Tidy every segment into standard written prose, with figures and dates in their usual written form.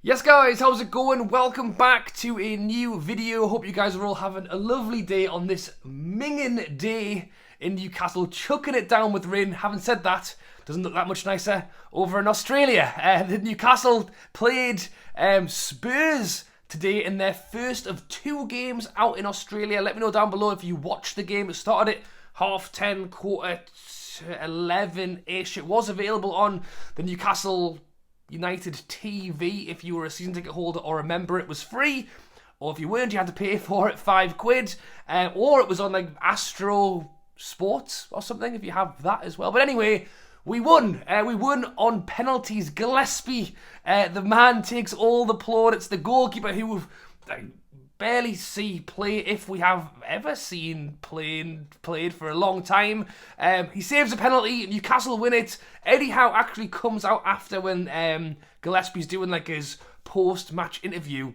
Yes guys, how's it going? Welcome back to a new video. Hope you guys are all having a lovely day on this minging day in Newcastle, chucking it down with rain. Having said that, doesn't look that much nicer over in Australia. The Newcastle played Spurs today in their first of two games out in Australia. Let me know down below if you watched the game. It started at 10:30, 11-ish. It was available on the Newcastle United TV if you were a season ticket holder or a member. It was free, or if you weren't, you had to pay for it £5, or it was on like Astro Sports or something if you have that as well. But anyway, we won. We won on penalties. Gillespie, the man, takes all the plaudits. The goalkeeper who we've barely see play, if we have ever seen played for a long time. He saves a penalty. Newcastle win it. Eddie Howe actually comes out after when Gillespie's doing like his post-match interview.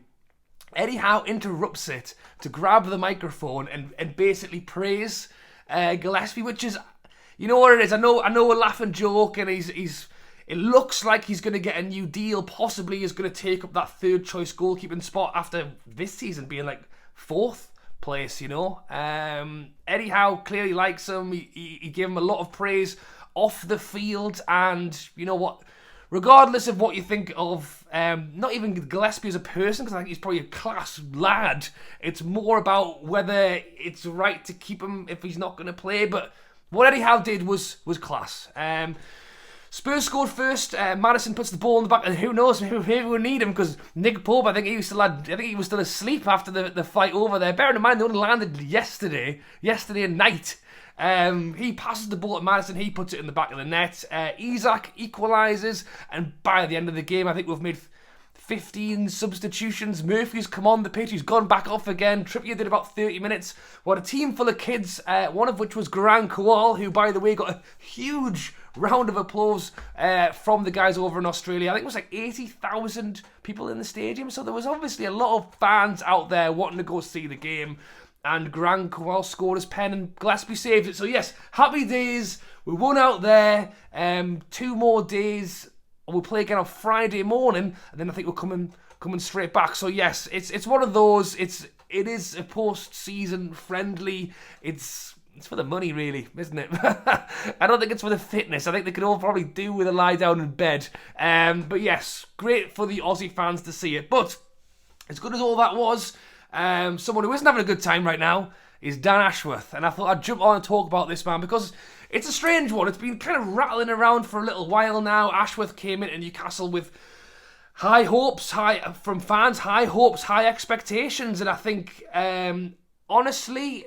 Eddie Howe interrupts it to grab the microphone and basically praise Gillespie, which is, you know what it is. I know a laughing joke, and he's. It looks like he's going to get a new deal. Possibly is going to take up that third choice goalkeeping spot after this season being like fourth place, you know. Eddie Howe clearly likes him. He gave him a lot of praise off the field. And you know what? Regardless of what you think of, not even Gillespie as a person, because I think he's probably a class lad. It's more about whether it's right to keep him if he's not going to play. But what Eddie Howe did was class. Spurs scored first. Maddison puts the ball in the back, and who knows, maybe we'll need him because Nick Pope, I think he was still asleep after the fight over there. Bearing in mind they only landed yesterday night. He passes the ball to Maddison. He puts it in the back of the net. Isak equalises, and by the end of the game, I think we've made 15 substitutions. Murphy's come on the pitch. He's gone back off again. Trippier did about 30 minutes. What a team full of kids. One of which was Garang Kual, who, by the way, got a huge round of applause from the guys over in Australia. I think it was like 80,000 people in the stadium. So there was obviously a lot of fans out there wanting to go see the game. And Garang Kual scored his pen and Gillespie saved it. So yes, happy days. We won out there. 2 more days. We'll play again on Friday morning, and then I think we're coming straight back. So yes, it's one of those. It is a post-season friendly. It's for the money, really, isn't it? I don't think it's for the fitness. I think they could all probably do with a lie down in bed. But yes, great for the Aussie fans to see it. But as good as all that was, someone who isn't having a good time right now is Dan Ashworth, and I thought I'd jump on and talk about this man because it's a strange one. It's been kind of rattling around for a little while now. Ashworth came into Newcastle with high hopes, from fans, high hopes, high expectations, and I think honestly,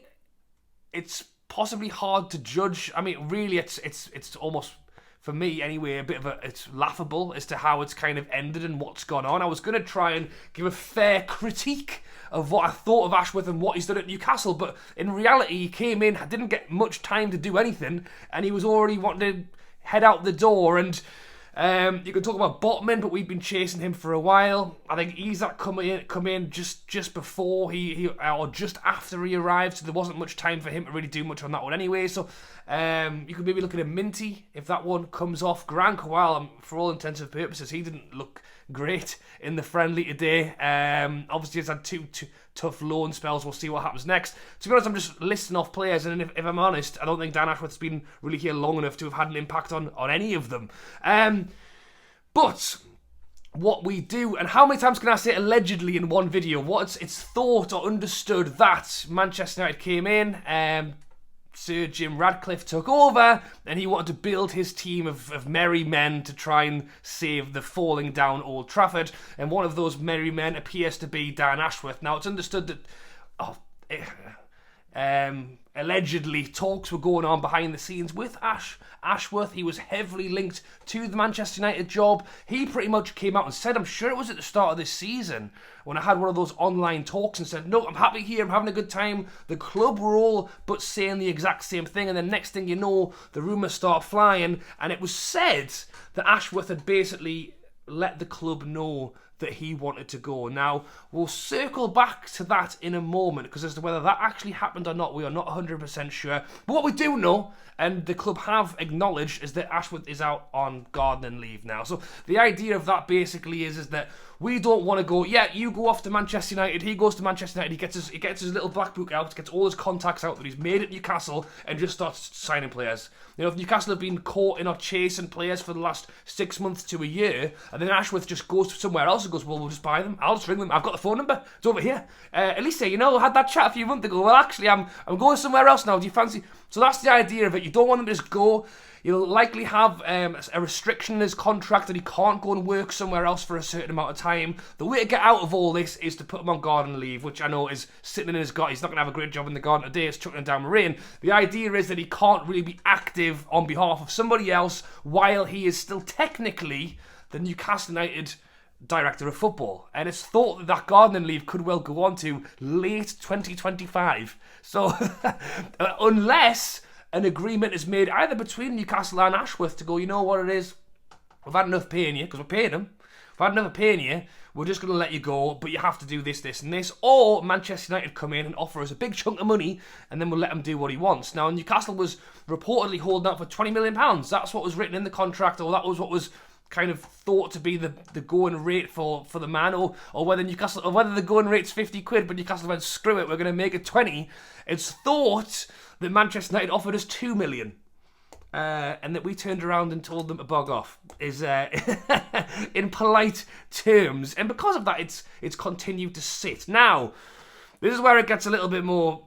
it's possibly hard to judge. I mean, really, it's almost, for me anyway, it's laughable as to how it's kind of ended and what's gone on. I was going to try and give a fair critique of what I thought of Ashworth and what he's done at Newcastle, but in reality, he came in, didn't get much time to do anything, and he was already wanting to head out the door. And you can talk about Botman, but we've been chasing him for a while. I think Isak come in just before or just after he arrived, so there wasn't much time for him to really do much on that one anyway. So you could maybe look at a Minty if that one comes off. Garang Kual, for all intents and purposes, he didn't look great in the friendly today. Obviously, he's had two tough loan spells. We'll see what happens next. To be honest, I'm just listing off players, and if I'm honest, I don't think Dan Ashworth's been really here long enough to have had an impact on any of them. But what we do, and how many times can I say allegedly in one video? It's thought or understood that Manchester United came in, Sir Jim Ratcliffe took over, and he wanted to build his team of merry men to try and save the falling down Old Trafford, and one of those merry men appears to be Dan Ashworth. Now, it's understood that allegedly talks were going on behind the scenes with Ashworth. He was heavily linked to the Manchester United job. He pretty much came out and said, I'm sure it was at the start of this season, when I had one of those online talks and said, no, I'm happy here, I'm having a good time. The club were all but saying the exact same thing, and then next thing you know, the rumours start flying, and it was said that Ashworth had basically let the club know that he wanted to go. Now, we'll circle back to that in a moment, because as to whether that actually happened or not, we are not 100% sure. But what we do know, and the club have acknowledged, is that Ashworth is out on gardening leave now. So the idea of that basically is that we don't want to go, yeah, you go off to Manchester United, he goes to Manchester United, he gets his little black book out, gets all his contacts out that he's made at Newcastle, and just starts signing players. You know, if Newcastle have been caught in or chasing players for the last 6 months to a year, and then Ashworth just goes to somewhere else and goes, well, we'll just buy them, I'll just ring them, I've got the phone number, it's over here. Elise, you know, I had that chat a few months ago, well, actually, I'm going somewhere else now, do you fancy? So that's the idea of it. You don't want them to just go. You'll likely have a restriction in his contract that he can't go and work somewhere else for a certain amount of time. The way to get out of all this is to put him on garden leave, which I know is sitting in his garden. He's not going to have a great job in the garden today. It's chucking down the rain. The idea is that he can't really be active on behalf of somebody else while he is still technically the Newcastle United director of football, and it's thought that that gardening leave could well go on to late 2025. So unless an agreement is made either between Newcastle and Ashworth to go, you know what it is, we've had enough paying you, because we're paying him, we've had enough paying you, we're just going to let you go, but you have to do this, this and this, or Manchester United come in and offer us a big chunk of money, and then we'll let him do what he wants. Now, Newcastle was reportedly holding out for £20 million. That's what was written in the contract, or that was what was kind of thought to be the going rate for the man, or whether Newcastle, or whether the going rate's 50 quid, but Newcastle went, screw it, we're going to make it 20. It's thought that Manchester United offered us 2 million, and that we turned around and told them to bog off, is in polite terms, and because of that, it's continued to sit. Now, this is where it gets a little bit more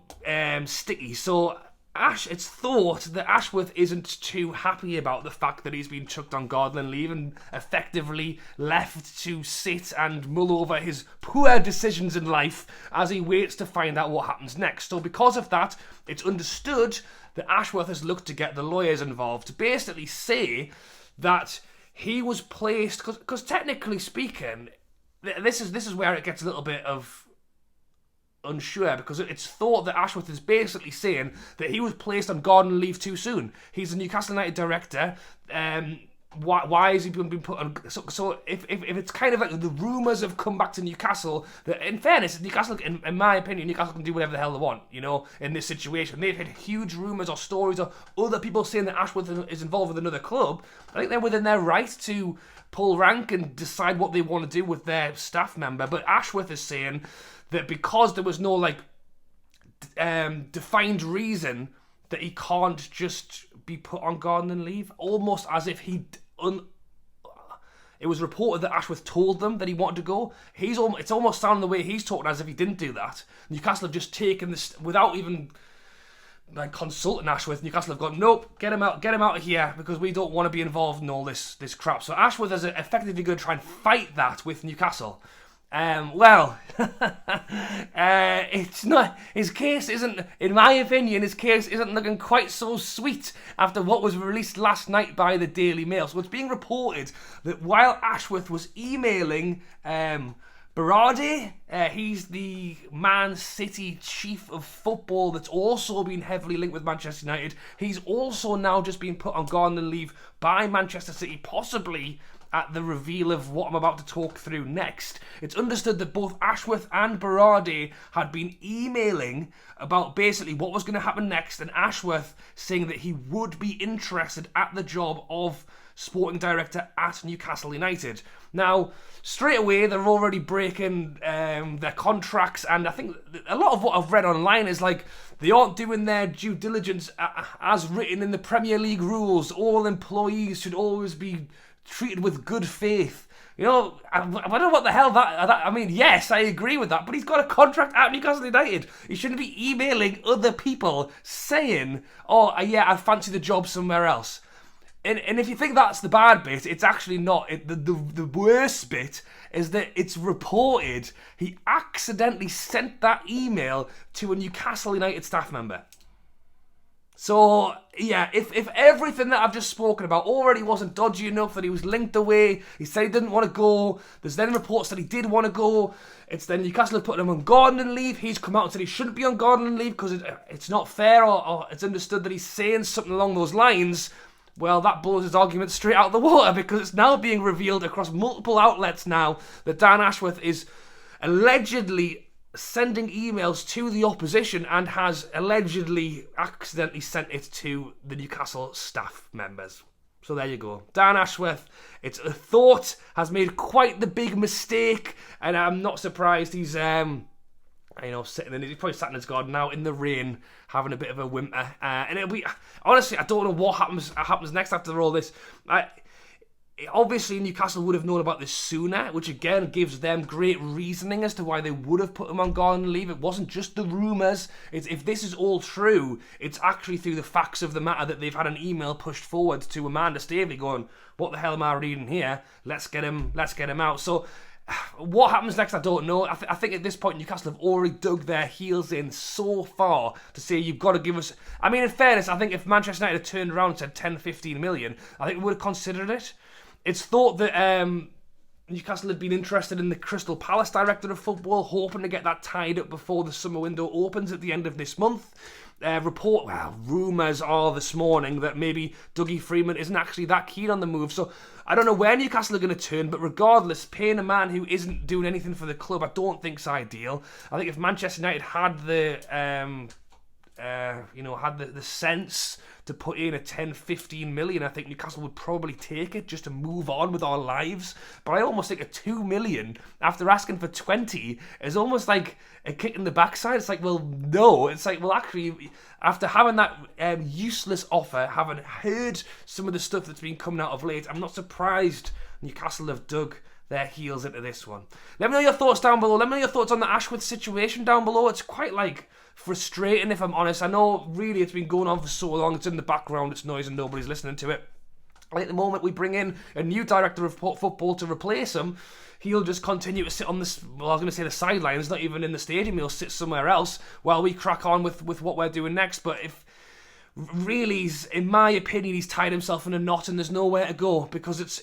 sticky. So it's thought that Ashworth isn't too happy about the fact that he's been chucked on gardening leave and effectively left to sit and mull over his poor decisions in life as he waits to find out what happens next. So because of that, it's understood that Ashworth has looked to get the lawyers involved to basically say that he was placed, because technically speaking, this is where it gets a little bit of unsure, because it's thought that Ashworth is basically saying that he was placed on garden leave too soon. He's a Newcastle United director. Why has he been put on? So if it's kind of like the rumours have come back to Newcastle, that in fairness, Newcastle, in my opinion, Newcastle can do whatever the hell they want, you know, in this situation. They've had huge rumours or stories or other people saying that Ashworth is involved with another club. I think they're within their right to pull rank and decide what they want to do with their staff member. But Ashworth is saying that because there was no defined reason, that he can't just be put on gardening leave, almost as if it was reported that Ashworth told them that he wanted to go. It's almost sounding the way he's talking as if he didn't do that. Newcastle have just taken this without even consulting Ashworth. Newcastle have gone, nope, get him out of here, because we don't want to be involved in all this crap. So Ashworth is effectively going to try and fight that with Newcastle. It's not, his case isn't, in my opinion, his case isn't looking quite so sweet after what was released last night by the Daily Mail. So it's being reported that while Ashworth was emailing Berardi, he's the Man City chief of football that's also been heavily linked with Manchester United. He's also now just been put on gardening leave by Manchester City, possibly at the reveal of what I'm about to talk through next. It's understood that both Ashworth and Berardi had been emailing about basically what was going to happen next, and Ashworth saying that he would be interested at the job of sporting director at Newcastle United. Now, straight away, they're already breaking their contracts, and I think a lot of what I've read online is like they aren't doing their due diligence as written in the Premier League rules. All employees should always be treated with good faith. You know, I don't know what the hell that I mean, yes, I agree with that, but he's got a contract at Newcastle United. He shouldn't be emailing other people saying, oh, yeah, I fancy the job somewhere else. And if you think that's the bad bit, it's actually not. The worst bit is that it's reported he accidentally sent that email to a Newcastle United staff member. So, yeah, if everything that I've just spoken about already wasn't dodgy enough, that he was linked away, he said he didn't want to go, there's then reports that he did want to go, it's then Newcastle have put him on gardening leave, he's come out and said he shouldn't be on gardening leave because it's not fair, or it's understood that he's saying something along those lines. well, that blows his argument straight out of the water, because it's now being revealed across multiple outlets now that Dan Ashworth is allegedly sending emails to the opposition and has allegedly accidentally sent it to the Newcastle staff members. So there you go. Dan Ashworth, it's a thought, has made quite the big mistake, and I'm not surprised he's sitting in, he's probably sat in his garden now in the rain, having a bit of a whimper. And it'll be, honestly, I don't know what happens next after all this. Obviously, Newcastle would have known about this sooner, which again gives them great reasoning as to why they would have put him on garden leave. It wasn't just the rumours. If this is all true, it's actually through the facts of the matter that they've had an email pushed forward to Amanda Staveley going, what the hell am I reading here? Let's get him out. So what happens next, I don't know. I think at this point, Newcastle have already dug their heels in so far to say, you've got to give us... I mean, in fairness, I think if Manchester United had turned around and said 10, 15 million, I think we would have considered it. It's thought that Newcastle had been interested in the Crystal Palace director of football, hoping to get that tied up before the summer window opens at the end of this month. Rumours are this morning that maybe Dougie Freeman isn't actually that keen on the move. So I don't know where Newcastle are going to turn, but regardless, paying a man who isn't doing anything for the club, I don't think is ideal. I think if Manchester United had the sense to put in a 10, 15 million, I think Newcastle would probably take it just to move on with our lives. But I almost think a 2 million after asking for 20 is almost like a kick in the backside. It's like, well, no. It's like, well, actually, after having that useless offer, having heard some of the stuff that's been coming out of late, I'm not surprised Newcastle have dug their heels into this one. Let me know your thoughts down below. Let me know your thoughts on the Ashworth situation down below. It's quite frustrating, if I'm honest. I know really it's been going on for so long, it's in the background, it's noise and nobody's listening to it. At the moment we bring in a new director of football to replace him, he'll just continue to sit on this, well, I was going to say the sidelines, not even in the stadium, he'll sit somewhere else while we crack on with what we're doing next. But if really, in my opinion, he's tied himself in a knot and there's nowhere to go, because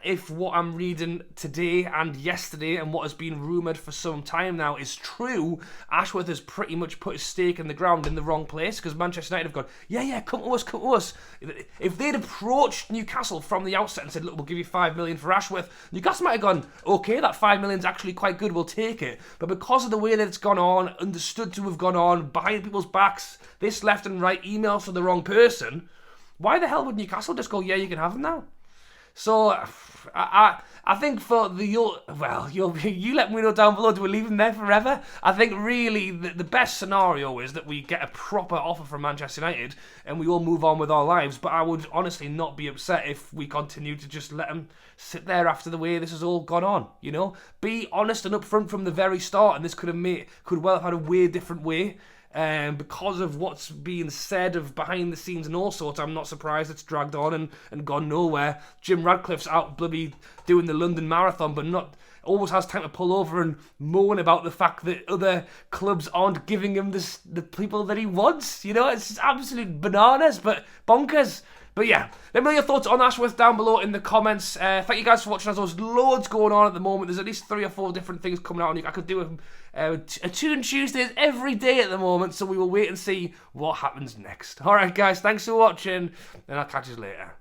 if what I'm reading today and yesterday and what has been rumoured for some time now is true, Ashworth has pretty much put his stake in the ground in the wrong place, because Manchester United have gone, yeah, come to us. If they'd approached Newcastle from the outset and said, look, we'll give you 5 million for Ashworth, Newcastle might have gone, okay, that 5 million's actually quite good, we'll take it. But because of the way that it's gone on, understood to have gone on, behind people's backs, this left and right, emails for the wrong person, why the hell would Newcastle just go, yeah, you can have him now? So I think for you let me know down below, do we leave him there forever? I think really the best scenario is that we get a proper offer from Manchester United and we all move on with our lives. But I would honestly not be upset if we continue to just let him sit there after the way this has all gone on. Be honest and upfront from the very start, and this could well have had a way different way. Because of what's being said of behind the scenes and all sorts, I'm not surprised it's dragged on and gone nowhere. Jim Radcliffe's out bloody doing the London Marathon, but always has time to pull over and moan about the fact that other clubs aren't giving him the people that he wants. It's just absolute bananas, but bonkers. But yeah, let me know your thoughts on Ashworth down below in the comments. Thank you guys for watching. There's loads going on at the moment. There's at least 3 or 4 different things coming out. I could do a Tune Tuesdays every day at the moment, so we will wait and see what happens next. Alright guys, thanks for watching, and I'll catch you later.